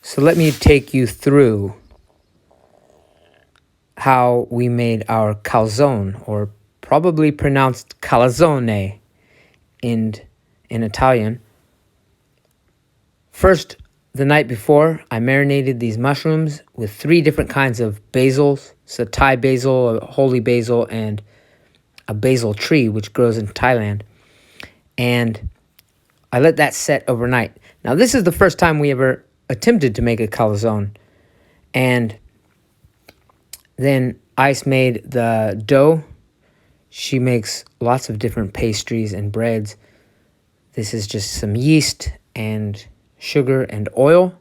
So let me take you through how we made our calzone, or probably pronounced calzone in Italian. First, the night before, I marinated these mushrooms with 3 different kinds of basils. So Thai basil, a holy basil, and a basil tree, which grows in Thailand. And I let that set overnight. Now, this is the first time we ever attempted to make a calzone. And then Ice made the dough. She makes lots of different pastries and breads. This is just some yeast and sugar and oil.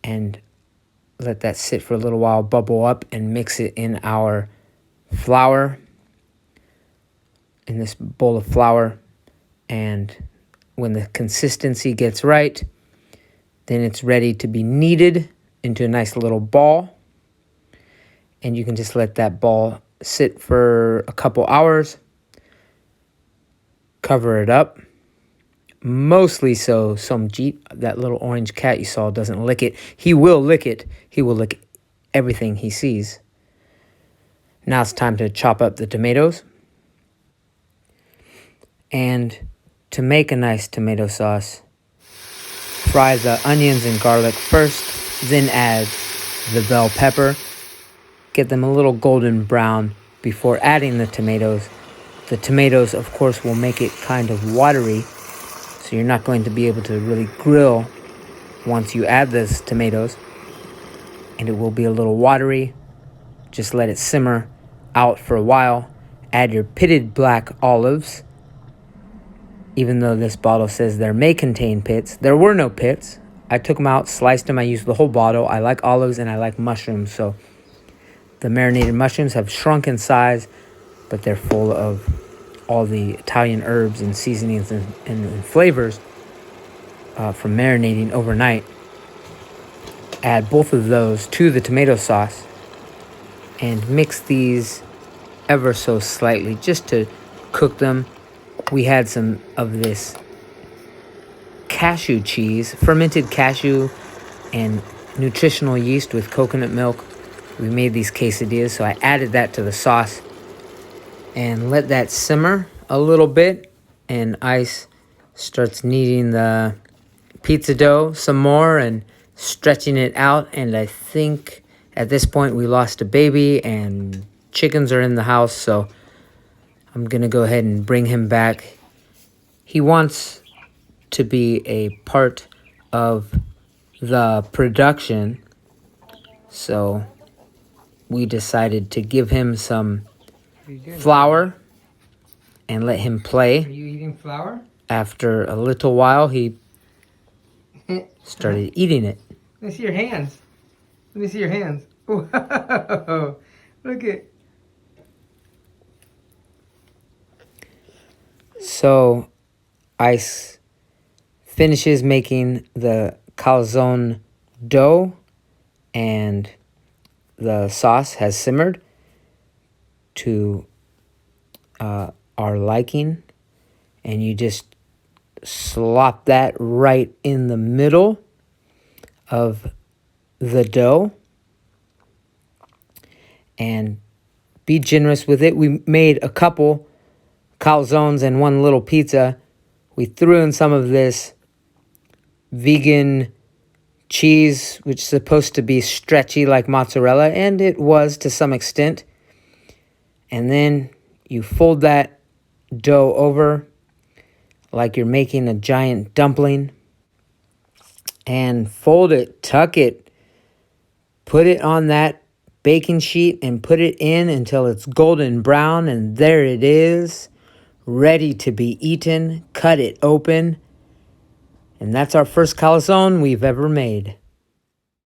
And let that sit for a little while, bubble up, and mix it in our flour, in this bowl of flour. And when the consistency gets right, then it's ready to be kneaded into a nice little ball. And you can just let that ball sit for a couple hours. Cover it up. Mostly so Somjit, that little orange cat you saw, doesn't lick it. He will lick it. He will lick everything he sees. Now it's time to chop up the tomatoes. And to make a nice tomato sauce, fry the onions and garlic first, then add the bell pepper. Get them a little golden brown before adding the tomatoes. The tomatoes, of course, will make it kind of watery, so you're not going to be able to really grill once you add those tomatoes. And it will be a little watery. Just let it simmer out for a while. Add your pitted black olives. Even though this bottle says there may contain pits, there were no pits. I took them out, sliced them. I used the whole bottle. I like olives and I like mushrooms, so the marinated mushrooms have shrunk in size, but they're full of all the Italian herbs and seasonings and flavors from marinating overnight. Add both of those to the tomato sauce and mix these ever so slightly just to cook them. We had some of this cashew cheese, fermented cashew and nutritional yeast with coconut milk. We made these quesadillas, so I added that to the sauce and let that simmer a little bit. And Ice starts kneading the pizza dough some more and stretching it out. And I think at this point we lost a baby and chickens are in the house, so I'm going to go ahead and bring him back. He wants to be a part of the production, so we decided to give him some flour and let him play. Are you eating flour? After a little while, he started eating it. Let me see your hands. Let me see your hands. Whoa. Look at. So Ice finishes making the calzone dough, and the sauce has simmered to our liking, and you just slop that right in the middle of the dough and be generous with it. We made a couple calzones and one little pizza. We threw in some of this vegan cheese, which is supposed to be stretchy like mozzarella, and it was to some extent. And then you fold that dough over like you're making a giant dumpling, and fold it, tuck it, put it on that baking sheet and put it in until it's golden brown, and there it is, ready to be eaten. Cut it open, and that's our first calzone we've ever made.